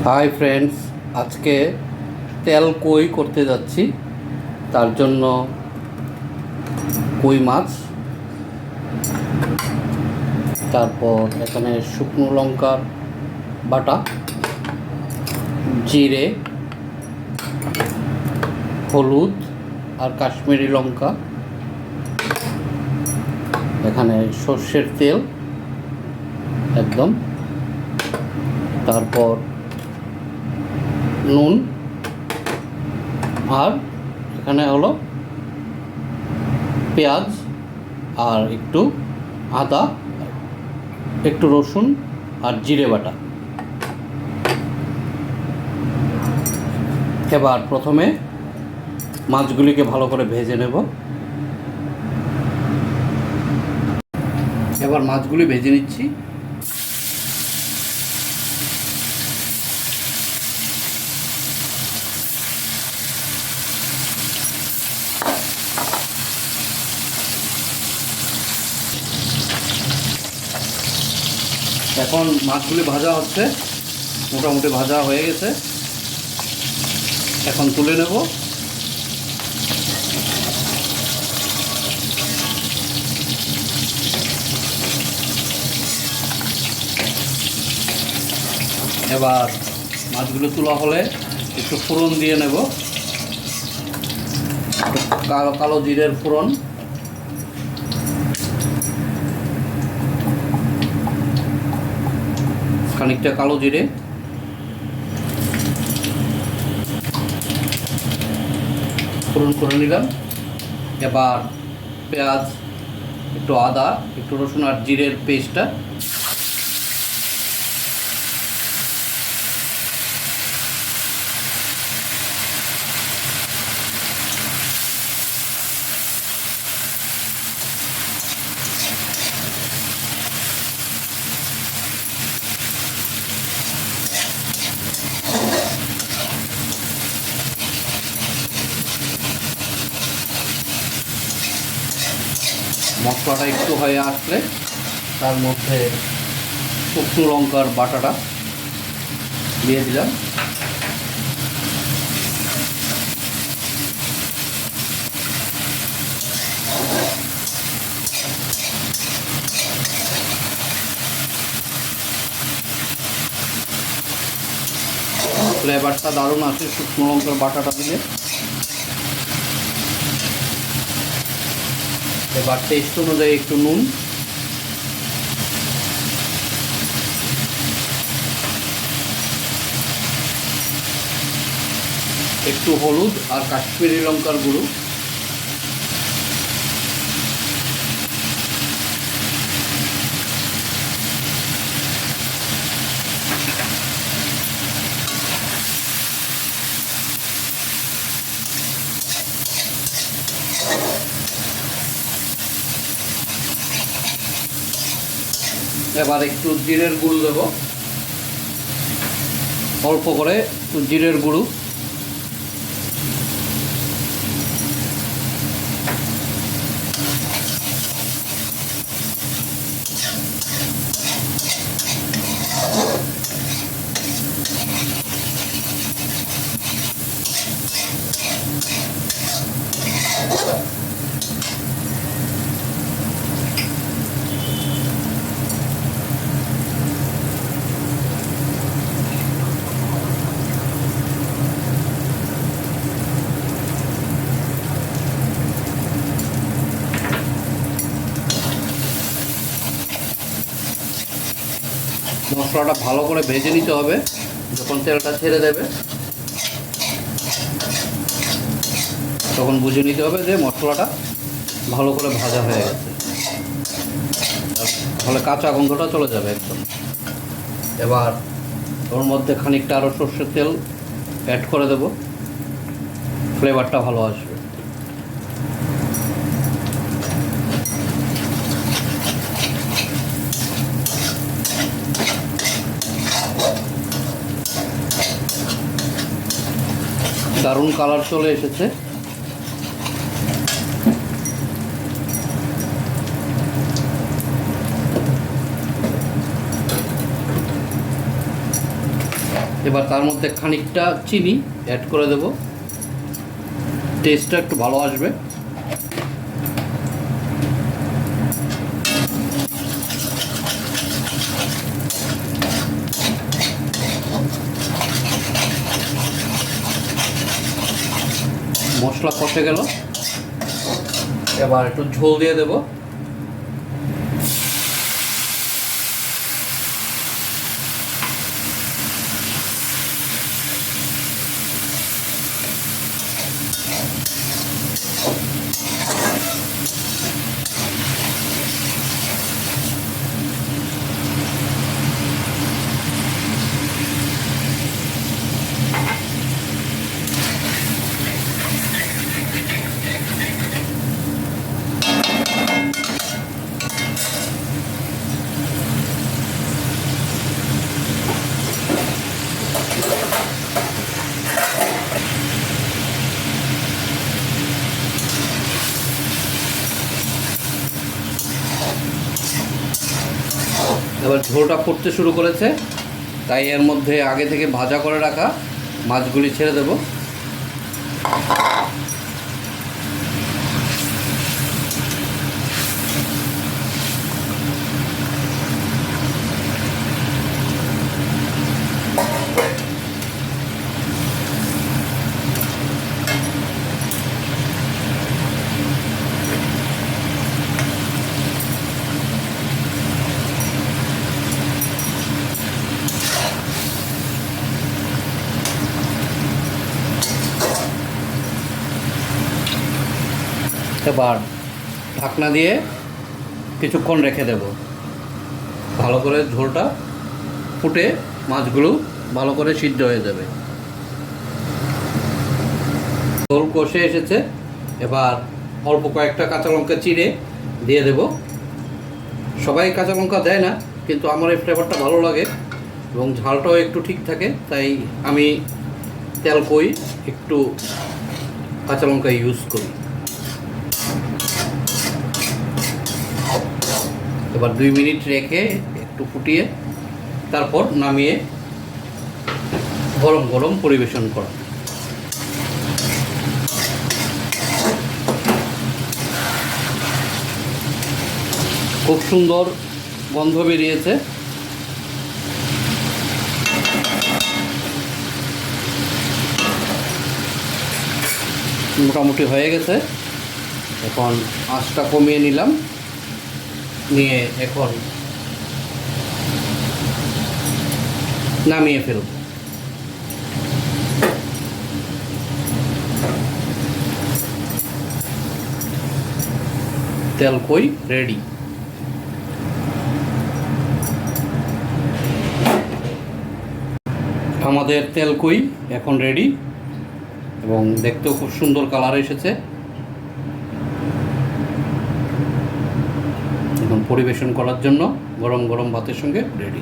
Hi friends, আজকে তেল কই করতে যাচ্ছি। তার জন্য কই মাছ, তারপর এখানে শুকনো লঙ্কার বাটা, জিরে, হলুদ আর কাশ্মীরি লঙ্কা, এখানে সর্ষের তেল একদম, তারপর নুন, আর এখানে হলো পেঁয়াজ আর একটু আদা, একটু রসুন আর জিরে বাটা। এবার প্রথমে মাছগুলিকে ভালো করে ভেজে নেব। এবার মাছগুলি ভেজে নিচ্ছি। এখন মাছগুলি ভাজা হচ্ছে, মোটামুটি ভাজা হয়ে গেছে। এখন তুলে নেব। এবার মাছগুলো তোলা হলে একটু ফোড়ন দিয়ে নেব, কালো কালো জিরের ফোড়ন, খানিকটা কালো জিরে, ফোড়ন করে নিলাম। এবার পেঁয়াজ, একটু আদা, একটু রসুন আর জিরের পেস্টটা, মশলাটা একটু হয়ে আসলে তার মধ্যে শুকনো লঙ্কার বাটাটা দিয়ে দিলাম। ফ্লেভারটা দারুণ আসে শুকনো লঙ্কার বাটাটা দিলে। এবার টেস্ট অনুযায়ী একটু নুন, একটু হলুদ আর কাশ্মীরি লঙ্কার গুঁড়ো, এবার একটু জিরের গুঁড়ো দেব, অল্প করে একটু জিরের গুঁড়ো, মশলাটা ভালো করে ভেজে নিতে হবে। যখন তেলটা ছেড়ে দেবে তখন বুঝে নিতে হবে যে মশলাটা ভালো করে ভাজা হয়ে গেছে, তাহলে কাঁচা গন্ধটা চলে যাবে একদম। এবার ওর মধ্যে খানিকটা আরও সর্ষের তেল অ্যাড করে দেব, ফ্লেভারটা ভালো আসবে। দারুণ কালার চলে এসেছে। এবার তার মধ্যে খানিকটা চিনি অ্যাড করে দেব, টেস্টটা একটু ভালো আসবে। মশলা কষে গেল, এবার একটু ঝোল দিয়ে দেব। এবার ঝোলটা ফুটতে শুরু করেছে, তাই এর মধ্যে আগে থেকে ভাজা করে রাখা মাছগুলি ছেড়ে দেব। এবার ঢাকনা দিয়ে কিছুক্ষণ রেখে দেব, ভালো করে ঝোলটা ফুটে মাছগুলো ভালো করে সিদ্ধ হয়ে যাবে। ঝোল কষে এসেছে, এবার অল্প কয়েকটা কাঁচা লঙ্কা চিড়ে দিয়ে দেব। সবাই কাঁচা লঙ্কা দেয় না, কিন্তু আমার এই ফ্লেভারটা ভালো লাগে এবং ঝালটাও একটু ঠিক থাকে, তাই আমি তেলকই একটু কাঁচা লঙ্কা ইউজ করি। এবার 2 মিনিট রেখে একটু ফুটিয়ে তারপর নামিয়ে গরম গরম পরিবেশন করা। খুব সুন্দর গন্ধ বেরিয়েছে। মোটামুটি হয়ে গেছে, এখন আঁচটা কমিয়ে নিলাম, নিয়ে এখন নামিয়ে ফেলব। তেলকই রেডি। আমাদের তেলকই এখন রেডি এবং দেখতেও খুব সুন্দর কালার এসেছে। এখন পরিবেশন করার জন্য গরম গরম ভাতের সঙ্গে রেডি।